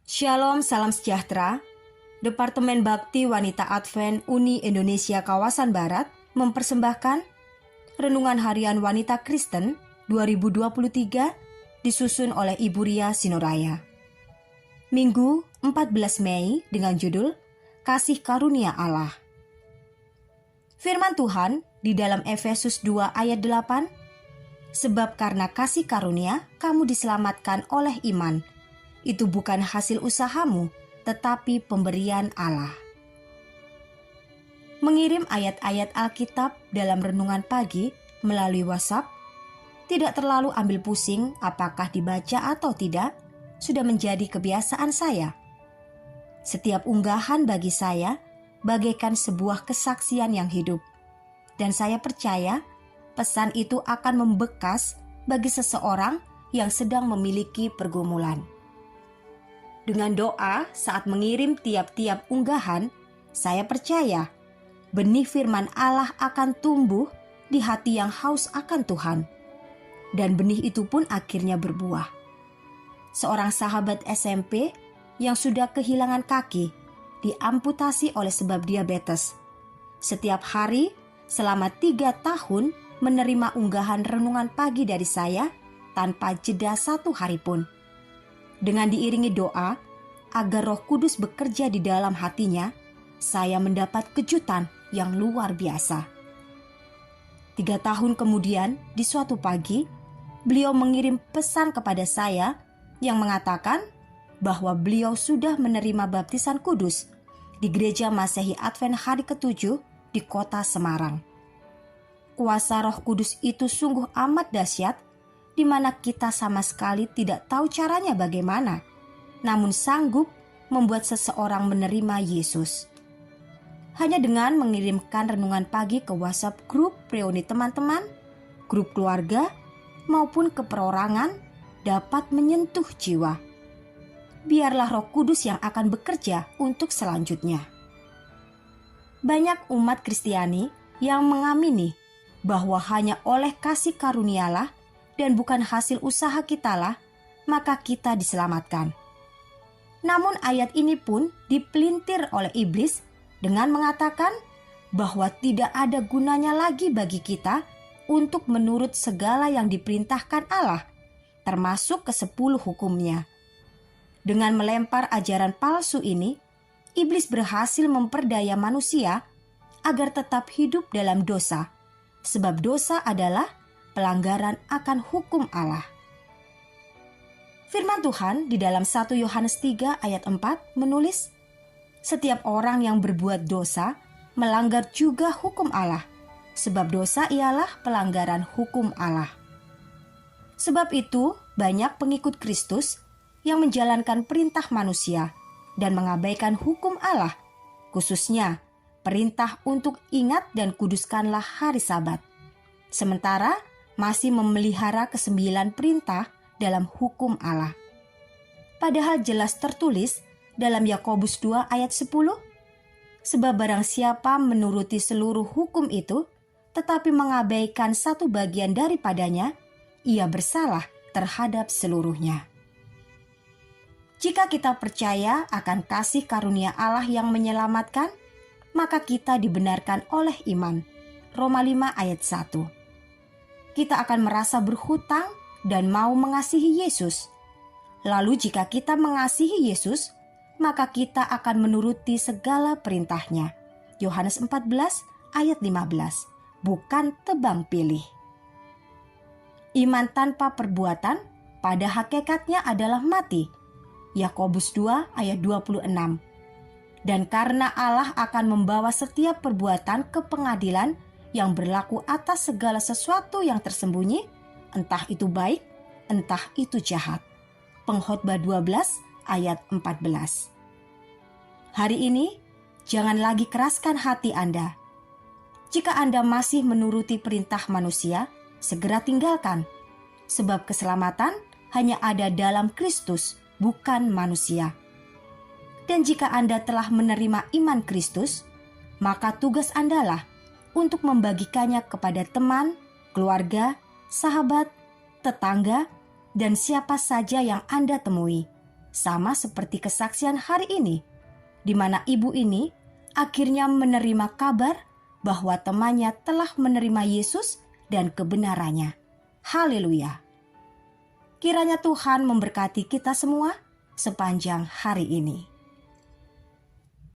Shalom, salam sejahtera. Departemen Bakti Wanita Advent Uni Indonesia Kawasan Barat mempersembahkan Renungan Harian Wanita Kristen 2023 disusun oleh Ibu Ria Sinoraya. Minggu 14 Mei dengan judul Kasih Karunia Allah. Firman Tuhan di dalam Efesus 2 ayat 8, sebab karena kasih karunia kamu diselamatkan oleh iman. Itu bukan hasil usahamu, tetapi pemberian Allah. Mengirim ayat-ayat Alkitab dalam renungan pagi melalui WhatsApp, tidak terlalu ambil pusing apakah dibaca atau tidak, sudah menjadi kebiasaan saya. Setiap unggahan bagi saya bagaikan sebuah kesaksian yang hidup. Dan saya percaya pesan itu akan membekas bagi seseorang yang sedang memiliki pergumulan. Dengan doa saat mengirim tiap-tiap unggahan, saya percaya benih firman Allah akan tumbuh di hati yang haus akan Tuhan. Dan benih itu pun akhirnya berbuah. Seorang sahabat SMP yang sudah kehilangan kaki diamputasi oleh sebab diabetes. Setiap hari selama 3 tahun menerima unggahan renungan pagi dari saya tanpa jeda 1 hari pun. Dengan diiringi doa agar Roh Kudus bekerja di dalam hatinya, saya mendapat kejutan yang luar biasa. 3 tahun kemudian, di suatu pagi, beliau mengirim pesan kepada saya yang mengatakan bahwa beliau sudah menerima baptisan kudus di Gereja Masehi Advent hari ke-7 di kota Semarang. Kuasa Roh Kudus itu sungguh amat dahsyat, di mana kita sama sekali tidak tahu caranya bagaimana, namun sanggup membuat seseorang menerima Yesus. Hanya dengan mengirimkan renungan pagi ke WhatsApp grup reuni teman-teman, grup keluarga, maupun ke perorangan dapat menyentuh jiwa. Biarlah Roh Kudus yang akan bekerja untuk selanjutnya. Banyak umat Kristiani yang mengamini bahwa hanya oleh kasih karunialah dan bukan hasil usaha kitalah, maka kita diselamatkan. Namun ayat ini pun dipelintir oleh iblis dengan mengatakan bahwa tidak ada gunanya lagi bagi kita untuk menurut segala yang diperintahkan Allah, termasuk ke-10 hukumnya. Dengan melempar ajaran palsu ini, iblis berhasil memperdaya manusia agar tetap hidup dalam dosa, sebab dosa adalah pelanggaran akan hukum Allah. Firman Tuhan di dalam 1 Yohanes 3 ayat 4 menulis, setiap orang yang berbuat dosa melanggar juga hukum Allah, sebab dosa ialah pelanggaran hukum Allah. Sebab itu banyak pengikut Kristus yang menjalankan perintah manusia dan mengabaikan hukum Allah, khususnya perintah untuk ingat dan kuduskanlah hari Sabat. Sementara masih memelihara ke-9 perintah dalam hukum Allah. Padahal jelas tertulis dalam Yakobus 2 ayat 10, sebab barang siapa menuruti seluruh hukum itu, tetapi mengabaikan satu bagian daripadanya, ia bersalah terhadap seluruhnya. Jika kita percaya akan kasih karunia Allah yang menyelamatkan, maka kita dibenarkan oleh iman. Roma 5 ayat 1. Kita akan merasa berhutang dan mau mengasihi Yesus. Lalu jika kita mengasihi Yesus, maka kita akan menuruti segala perintahnya. Yohanes 14 ayat 15, bukan tebang pilih. Iman tanpa perbuatan pada hakikatnya adalah mati. Yakobus 2 ayat 26. Dan karena Allah akan membawa setiap perbuatan ke pengadilan yang berlaku atas segala sesuatu yang tersembunyi, entah itu baik, entah itu jahat. Pengkhotbah 12 ayat 14. Hari ini, jangan lagi keraskan hati Anda. Jika Anda masih menuruti perintah manusia, segera tinggalkan. Sebab keselamatan hanya ada dalam Kristus, bukan manusia. Dan jika Anda telah menerima iman Kristus, maka tugas Anda lah untuk membagikannya kepada teman, keluarga, sahabat, tetangga, dan siapa saja yang Anda temui, sama seperti kesaksian hari ini, di mana ibu ini akhirnya menerima kabar bahwa temannya telah menerima Yesus dan kebenarannya. Haleluya! Kiranya Tuhan memberkati kita semua sepanjang hari ini.